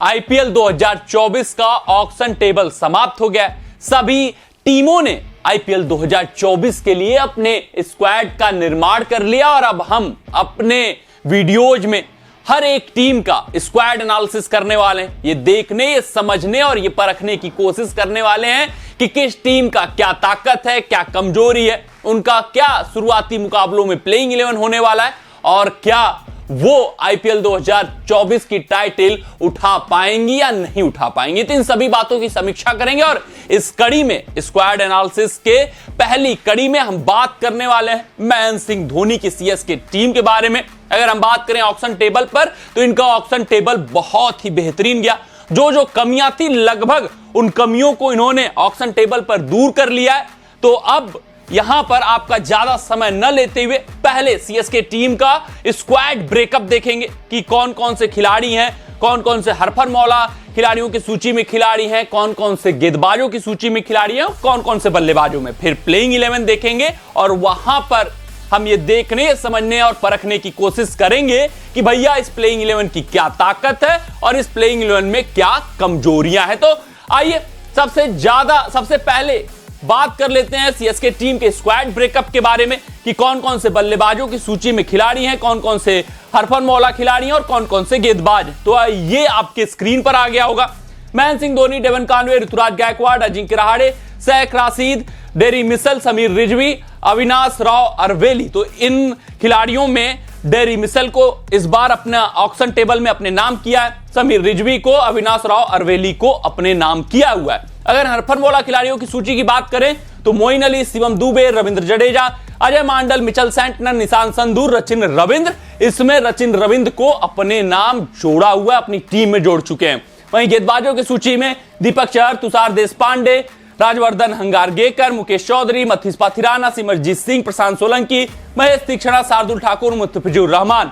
IPL 2024 का auction table समाप्त हो गया। सभी टीमों ने आईपीएल 2024 के लिए अपने स्क्वाड का निर्माण कर लिया और अब हम अपने वीडियोज में हर एक टीम का स्क्वाड एनालिसिस करने वाले हैं। ये देखने, ये समझने और ये परखने की कोशिश करने वाले हैं कि किस टीम का क्या ताकत है, क्या कमजोरी है, उनका क्या शुरुआती मुकाबलों में प्लेइंग 11 होने वाला है और क्या वो आईपीएल 2024 की टाइटल उठा पाएंगी या नहीं उठा पाएंगी। तो इन सभी बातों की समीक्षा करेंगे और इस कड़ी में, स्क्वाड एनालिसिस के पहली कड़ी में हम बात करने वाले हैं महेंद्र सिंह धोनी की सीएसके टीम के बारे में। अगर हम बात करें ऑक्शन टेबल पर, तो इनका ऑक्शन टेबल बहुत ही बेहतरीन गया। जो कमियां थी, लगभग उन कमियों को इन्होंने ऑक्शन टेबल पर दूर कर लिया है। तो अब यहां पर आपका ज्यादा समय न लेते हुए पहले सीएसके टीम का स्क्वाड ब्रेकअप देखेंगे कि कौन कौन से खिलाड़ी हैं, कौन कौन से हरफन मौला खिलाड़ियों की सूची में खिलाड़ी हैं, कौन कौन से गेंदबाजों की सूची में खिलाड़ी हैं, कौन कौन से बल्लेबाजों में। फिर प्लेइंग 11 देखेंगे और वहां पर हम ये देखने, समझने और परखने की कोशिश करेंगे कि भैया इस प्लेइंग 11 की क्या ताकत है और इस प्लेइंग 11 में क्या कमजोरियां हैं। तो आइए सबसे पहले बात कर लेते हैं सीएसके टीम के स्क्वाड ब्रेकअप के बारे में कि कौन कौन से बल्लेबाजों की सूची में खिलाड़ी हैं, कौन कौन से हरफन मौला खिलाड़ी हैं और कौन कौन से गेंदबाज। तो ये आपके स्क्रीन पर आ गया होगा। Mahendra Singh Dhoni, Devon Conway, Ruturaj Gaikwad, Ajinkya Rahane, Shaikh Rashid, Daryl Mitchell, Sameer Rizvi, Avinash Rao Aravelly. तो इन खिलाड़ियों में डेरी मिशेल को इस बार अपना ऑक्शन टेबल में अपने नाम किया है, समीर रिजवी को, अविनाश राव अरवेली को अपने नाम किया हुआ है। अगर हरफन मौला खिलाड़ियों की सूची की बात करें तो मोइन अली, शिवम दुबे, रविंद्र जडेजा, अजय मांडल, मिचेल सेंटनर, निशांत संधू, सचिन रविंद्र, इसमें सचिन रविंद्र को अपने नाम जोड़ा हुआ है, अपनी टीम में जोड़ चुके हैं। वहीं गेंदबाजों की सूची में दीपक चहर, तुषार देशपांडे, राजवर्धन हंगारगेकर, मुकेश चौधरी, मथीस पाथिराना, सिमरजीत सिंह, प्रशांत सोलंकी, महेश तीक्षणा, शार्दुल ठाकुर, मुस्तफिजुर रहमान।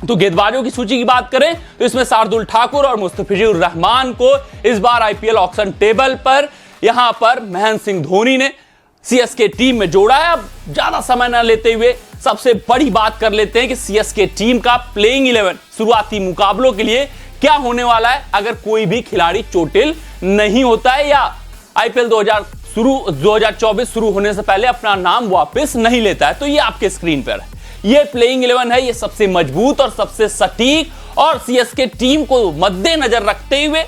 तो गेंदबाजों की सूची की बात करें तो इसमें शार्दुल ठाकुर और मुस्तफिजुर रहमान को इस बार आईपीएल ऑक्शन टेबल पर यहां पर महेंद्र सिंह धोनी ने सीएसके टीम में जोड़ा है। अब ज्यादा समय न लेते हुए सबसे बड़ी बात कर लेते हैं कि सीएसके टीम का प्लेइंग 11 शुरुआती मुकाबलों के लिए क्या होने वाला है अगर कोई भी खिलाड़ी चोटिल नहीं होता है या आईपीएल 2024 शुरू होने से पहले अपना नाम वापस नहीं लेता है। तो ये आपके स्क्रीन पर है, ये प्लेइंग 11 है। ये सबसे मजबूत और सबसे सटीक और सीएसके टीम को मद्देनजर रखते हुए,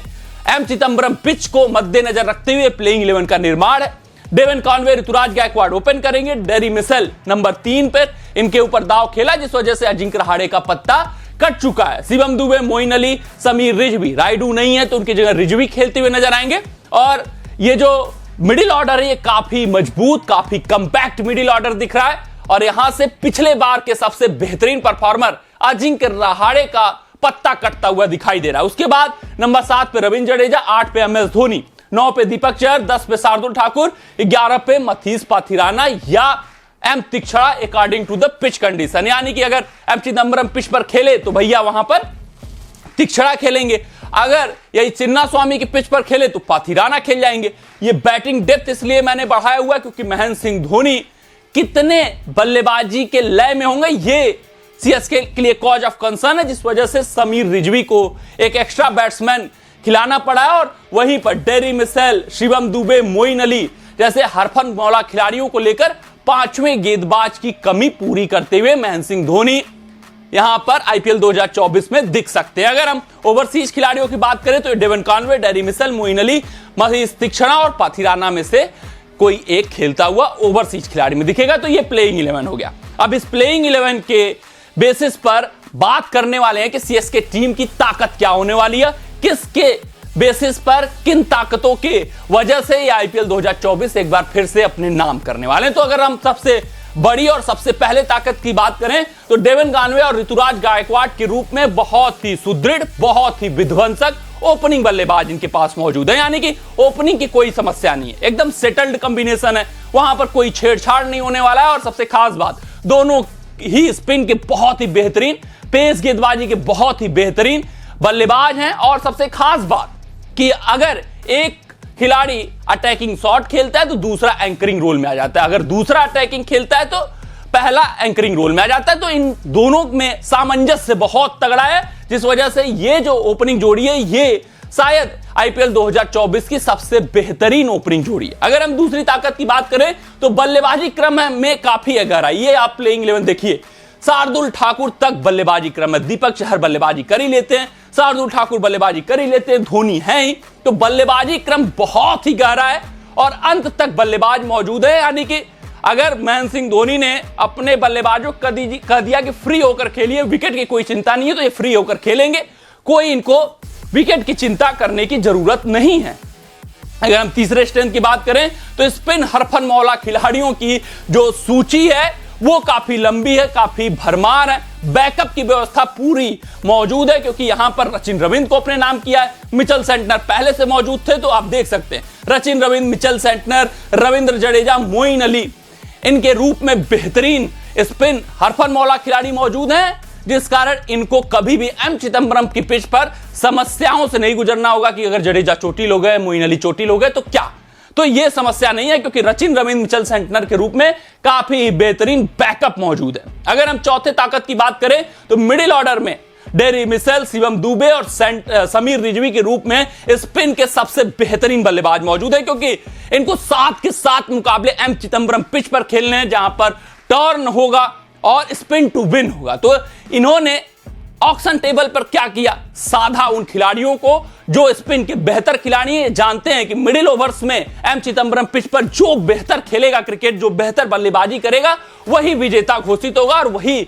एम चिदंबरम पिच को मद्देनजर रखते हुए प्लेइंग 11 का निर्माण है। Devon Conway, Ruturaj Gaikwad open करेंगे, डेरी मिशेल नंबर 3 पर, इनके ऊपर दाव खेला जिस वजह से अजिंक्य रहाणे का पत्ता कट चुका है। शिवम दुबे, मोइन अली, समीर रिजवी, राइडू नहीं है तो उनकी जगह रिजवी खेलते हुए नजर आएंगे। और ये जो मिडिल ऑर्डर है ये काफी मजबूत, काफी कंपैक्ट मिडिल ऑर्डर दिख रहा है और यहां से पिछले बार के सबसे बेहतरीन परफॉर्मर अजिंक्य रहाणे का पत्ता कटता हुआ दिखाई दे रहा है। उसके बाद नंबर 7 पे रविंद्र जडेजा, 8 पे एमएस धोनी, 9 पे दीपक चहर, 10 पे शार्दुल ठाकुर, 11 पे मथीस पाथिराना या M Theekshana according to the pitch condition. यानी कि अगर एम चिदंबरम पिच पर खेले तो भैया वहां पर तीक्षणा खेलेंगे, अगर यही चिन्ना स्वामी की पिच पर खेले तो पाथिराना खेल जाएंगे। ये बैटिंग डेप्थ इसलिए मैंने बढ़ाया हुआ क्योंकि महेंद्र सिंह धोनी कितने बल्लेबाजी के लय में होंगे ये सीएसके के लिए कॉज ऑफ कंसर्न है, जिस वजह से समीर रिजवी को एक एक्स्ट्रा बैट्समैन खिलाना पड़ा है और वहीं पर डेरी मिशेल, शिवम दुबे, मोइन अली जैसे हरफन मौला खिलाड़ियों को लेकर 5वें गेंदबाज की कमी पूरी करते हुए महेंद्र सिंह धोनी यहां पर आईपीएल 2024 में दिख सकते हैं। अगर हम ओवरसीज खिलाड़ियों की बात करें तो Devon Conway, Daryl Mitchell, Moeen Ali, Maheesh Theekshana और पाथिराना में से कोई एक खेलता हुआ ओवरसीज खिलाड़ी में दिखेगा। तो ये प्लेइंग 11 हो गया। अब इस प्लेइंग 11 के बेसिस पर बात करने वाले हैं कि सीएसके टीम की ताकत क्या होने वाली है, किसके बेसिस पर, किन ताकतों के वजह से ये आईपीएल 2024 एक बार फिर से अपने नाम करने वाले हैं। तो अगर हम सबसे बड़ी और सबसे पहले ताकत की बात करें तो डेवन कॉनवे और ऋतुराज गायकवाड़ के रूप में बहुत ही सुदृढ़, बहुत ही विध्वंसक ओपनिंग बल्लेबाज इनके पास मौजूद है। यानी कि ओपनिंग की कोई समस्या नहीं है, एकदम सेटल्ड कॉम्बिनेशन है, वहां पर कोई छेड़छाड़ नहीं होने वाला है। और सबसे खास बात, दोनों ही स्पिन के बहुत ही बेहतरीन, पेस गेंदबाजी के बहुत ही बेहतरीन बल्लेबाज हैं। और सबसे खास बात कि अगर एक खिलाड़ी अटैकिंग शॉट खेलता है तो दूसरा एंकरिंग रोल में आ जाता है, अगर दूसरा अटैकिंग खेलता है तो पहला एंकरिंग रोल में आ जाता है। तो इन दोनों में सामंजस्य बहुत तगड़ा है, जिस वजह से ये जो ओपनिंग जोड़ी है ये शायद आईपीएल 2024 की सबसे बेहतरीन ओपनिंग जोड़ी है। अगर हम दूसरी ताकत की बात करें तो बल्लेबाजी क्रम में काफी गहराई है। आप प्लेइंग 11 देखिए, शार्दुल ठाकुर तक बल्लेबाजी क्रम है, दीपक चहर बल्लेबाजी कर ही लेते हैं, शार्दुल ठाकुर बल्लेबाजी कर ही लेते हैं, धोनी है ही, तो बल्लेबाजी क्रम बहुत ही गहरा है और अंत तक बल्लेबाज मौजूद है। यानी कि अगर महेंद्र सिंह धोनी ने अपने बल्लेबाजों को कह दिया कि फ्री होकर खेलिए, विकेट की कोई चिंता नहीं है, तो ये फ्री होकर खेलेंगे, कोई इनको विकेट की चिंता करने की जरूरत नहीं है। अगर हम तीसरे स्ट्रेंथ की बात करें तो स्पिन हरफनमौला खिलाड़ियों की जो सूची है वो काफी लंबी है, काफी भरमार है। बैकअप की व्यवस्था पूरी मौजूद है क्योंकि यहां पर रचिन रविंद्र को अपने नाम किया है। मिचेल सेंटनर पहले से मौजूद थे, तो आप देख सकते हैं रचिन रविंद्र, मिचेल सेंटनर, रविंद्र जडेजा, मोइन अली, इनके रूप में बेहतरीन स्पिन हरफनमौला खिलाड़ी मौजूद हैं, जिस कारण इनको कभी भी एम चिदंबरम की पिच पर समस्याओं से नहीं गुजरना होगा कि अगर जडेजा चोटिल हो गए, मोइन अली चोटिल हो गए तो क्या, तो यह समस्या नहीं है क्योंकि रचिन रविंद्र, मिचेल सेंटनर के रूप में काफी बेहतरीन बैकअप मौजूद है। अगर हम चौथे ताकत की बात करें तो मिडिल ऑर्डर में डेरी मिशेल, शिवम दुबे और समीर रिजवी के रूप में स्पिन के सबसे बेहतरीन बल्लेबाज मौजूद है क्योंकि इनको 7 के 7 मुकाबले एम चिदंबरम पिच पर खेलने हैं जहां पर टर्न होगा और स्पिन टू विन होगा। तो इन्होंने ऑक्शन टेबल पर क्या किया, साधा उन खिलाड़ियों को जो स्पिन के बेहतर खिलाड़ी हैं, जानते हैं कि मिडिल ओवर्स में एम चिदंबरम पिच पर जो बेहतर खेलेगा क्रिकेट, जो बेहतर बल्लेबाजी करेगा, वही विजेता घोषित होगा और वही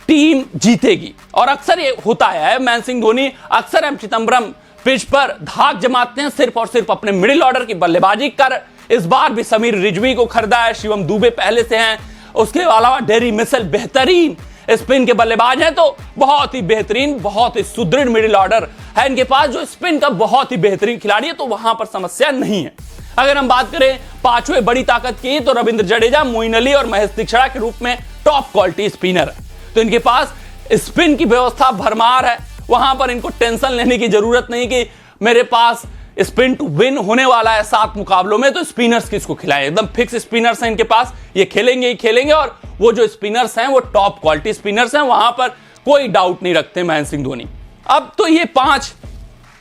टीम जीतेगी। और अक्सर ये होता है, महेंद्र सिंह धोनी अक्सर एम चिदंबरम पिच पर धाक जमाते हैं सिर्फ और सिर्फ अपने मिडिल ऑर्डर की बल्लेबाजी कर। इस बार भी समीर रिजवी को खरीदा है, शिवम दुबे पहले से हैं, उसके अलावा डेरी मिशेल बेहतरीन स्पिन के बल्लेबाज हैं, तो बहुत ही बेहतरीन, बहुत ही सुदृढ़ मिडिल ऑर्डर है इनके पास जो स्पिन का बहुत ही बेहतरीन खिलाड़ी है, तो वहां पर समस्या नहीं है। अगर हम बात करें पांचवें बड़ी ताकत की तो रविंद्र जडेजा, मोइन अली और महेश दीक्षित के रूप में टॉप क्वालिटी स्पिनर है, तो इनके पास स्पिन की व्यवस्था भरमार है, वहां पर इनको टेंशन लेने की जरूरत नहीं कि मेरे पास स्पिन टू विन होने वाला है 7 मुकाबलों में, तो स्पिनर्स किसको खिलाएं, एकदम फिक्स स्पिनर्स हैं इनके पास, ये खेलेंगे ही खेलेंगे और वो जो स्पिनर्स हैं वो टॉप क्वालिटी स्पिनर्स हैं, वहां पर कोई डाउट नहीं रखते महेंद्र सिंह धोनी। अब तो ये 5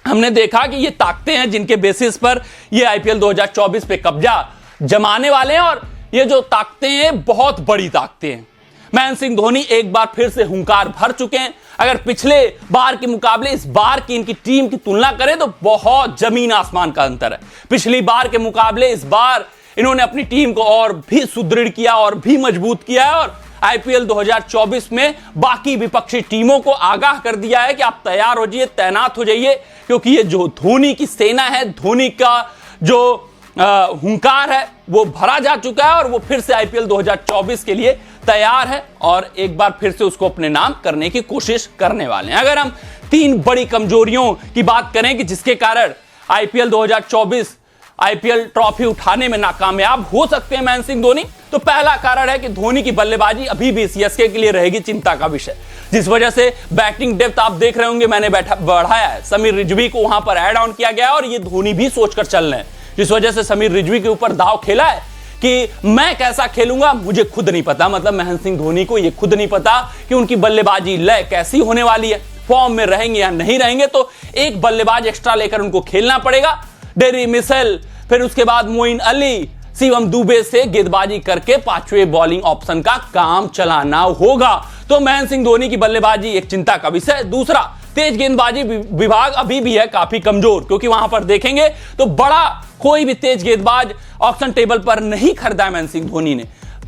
हमने देखा कि ये ताकतें हैं जिनके बेसिस पर ये आईपीएल 2024 पे कब्जा जमाने वाले हैं और ये जो ताकतें हैं बहुत बड़ी ताकतें हैं। महेंद्र सिंह धोनी एक बार फिर से हुंकार भर चुके हैं। अगर पिछले बार के मुकाबले इस बार की इनकी टीम की तुलना करें तो बहुत जमीन आसमान का अंतर है। पिछली बार के मुकाबले इस बार इन्होंने अपनी टीम को और भी सुदृढ़ किया और भी मजबूत किया है और आईपीएल 2024 में बाकी विपक्षी टीमों को आगाह कर दिया है कि आप तैयार हो जाइए, तैनात हो जाइए, क्योंकि ये जो धोनी की सेना है, धोनी का जो हुंकार है वो भरा जा चुका है और वो फिर से आईपीएल 2024 के लिए तैयार है और एक बार फिर से उसको अपने नाम करने की कोशिश करने वाले हैं। अगर हम 3 बड़ी कमजोरियों की बात करें कि जिसके कारण आईपीएल 2024 आईपीएल ट्रॉफी उठाने में नाकामयाब हो सकते हैं महेंद्र सिंह धोनी, तो पहला कारण है कि धोनी की बल्लेबाजी अभी भी सीएसके के लिए रहेगी चिंता का विषय, जिस वजह से बैटिंग डेप्थ आप देख रहे होंगे मैंने बढ़ाया है, समीर रिजवी को वहां पर ऐड ऑन किया गया और ये धोनी भी सोचकर चल रहे हैं, जिस वजह से समीर रिजवी के ऊपर दाव खेला है कि मैं कैसा खेलूंगा मुझे खुद नहीं पता, मतलब महेंद्र सिंह धोनी को यह खुद नहीं पता कि उनकी बल्लेबाजी लय कैसी होने वाली है, फॉर्म में रहेंगे या नहीं रहेंगे, तो एक बल्लेबाज एक्स्ट्रा लेकर उनको खेलना पड़ेगा। डेरी मिशेल, फिर उसके बाद मोइन अली, शिवम दुबे से गेंदबाजी करके 5वें बॉलिंग ऑप्शन का काम चलाना होगा, तो महेंद्र सिंह धोनी की बल्लेबाजी एक चिंता का विषय। दूसरा, तेज गेंदबाजी विभाग अभी भी है काफी कमजोर, क्योंकि वहां पर देखेंगे तो बड़ा कोई भी तेज गेंदबाज ऑक्शन टेबल पर नहीं खरीदा महेंद्र सिंह धोनी ने,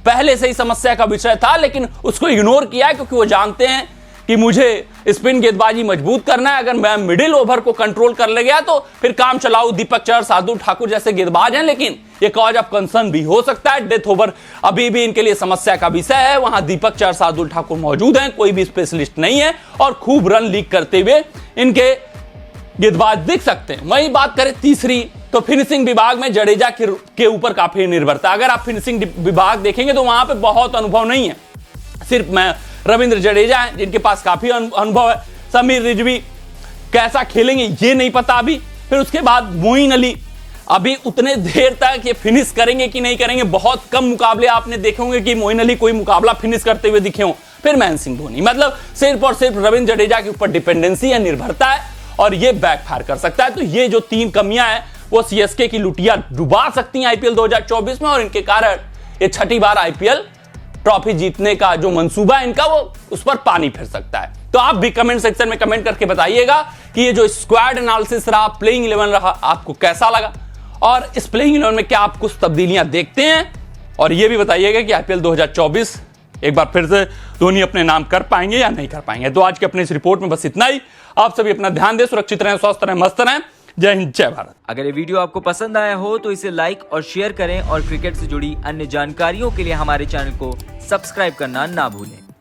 पहले से ही समस्या का विषय था लेकिन उसको इग्नोर किया क्योंकि वो जानते हैं कि मुझे स्पिन गेंदबाजी मजबूत करना है, अगर मैं मिडिल ओवर को कंट्रोल कर ले गया तो फिर काम चलाऊ दीपक चहर, शार्दुल ठाकुर जैसे गेंदबाज हैं, लेकिन ये कॉज ऑफ कंसर्न भी हो सकता है। डेथ ओवर अभी भी इनके लिए समस्या का विषय है, वहां दीपक चहर, शार्दुल ठाकुर मौजूद हैं, कोई भी स्पेशलिस्ट नहीं है और खूब रन लीक करते हुए इनके गेंदबाज दिख सकते हैं। वही बात करें तीसरी, तो फिनिशिंग विभाग में जडेजा के ऊपर काफी निर्भरता। अगर आप फिनिशिंग विभाग देखेंगे तो वहां पे बहुत अनुभव नहीं है, सिर्फ मैं रविंद्र जडेजा है जिनके पास काफी अनुभव है, समीर रिजवी कैसा खेलेंगे ये नहीं पता अभी, फिर उसके बाद मोइन अली अभी उतने देर तक ये फिनिश करेंगे कि नहीं करेंगे, बहुत कम मुकाबले आपने देखे होंगे कि मोइन अली कोई मुकाबला फिनिश करते हुए दिखे हों, फिर महेंद्र सिंह धोनी। मतलब सिर्फ और सिर्फ रविंद्र जडेजा के ऊपर डिपेंडेंसी है, निर्भरता है और ये बैकफायर कर सकता है। तो ये जो 3 कमियां हैं वो सीएसके की लुटिया डुबा सकती हैं आईपीएल 2024 में और इनके कारण ये छठी बार आईपीएल ट्रॉफी जीतने का जो मंसूबा है इनका वो उस पर पानी फिर सकता है। तो आप भी कमेंट सेक्शन में कमेंट करके बताइएगा कि ये जो स्क्वाड एनालिसिस रहा, प्लेइंग 11 रहा, आपको कैसा लगा और इस प्लेइंग 11 में क्या आप कुछ तब्दीलियां देखते हैं। और ये भी बताइएगा कि आईपीएल 2024 एक बार फिर से धोनी अपने नाम कर पाएंगे या नहीं कर पाएंगे। तो आज के अपने इस रिपोर्ट में बस इतना ही। आप सभी अपना ध्यान दें, सुरक्षित रहें, स्वस्थ रहें, मस्त रहें। जय हिंद, जय भारत। अगर ये वीडियो आपको पसंद आया हो तो इसे लाइक और शेयर करें और क्रिकेट से जुड़ी अन्य जानकारियों के लिए हमारे चैनल को सब्सक्राइब करना ना भूलें।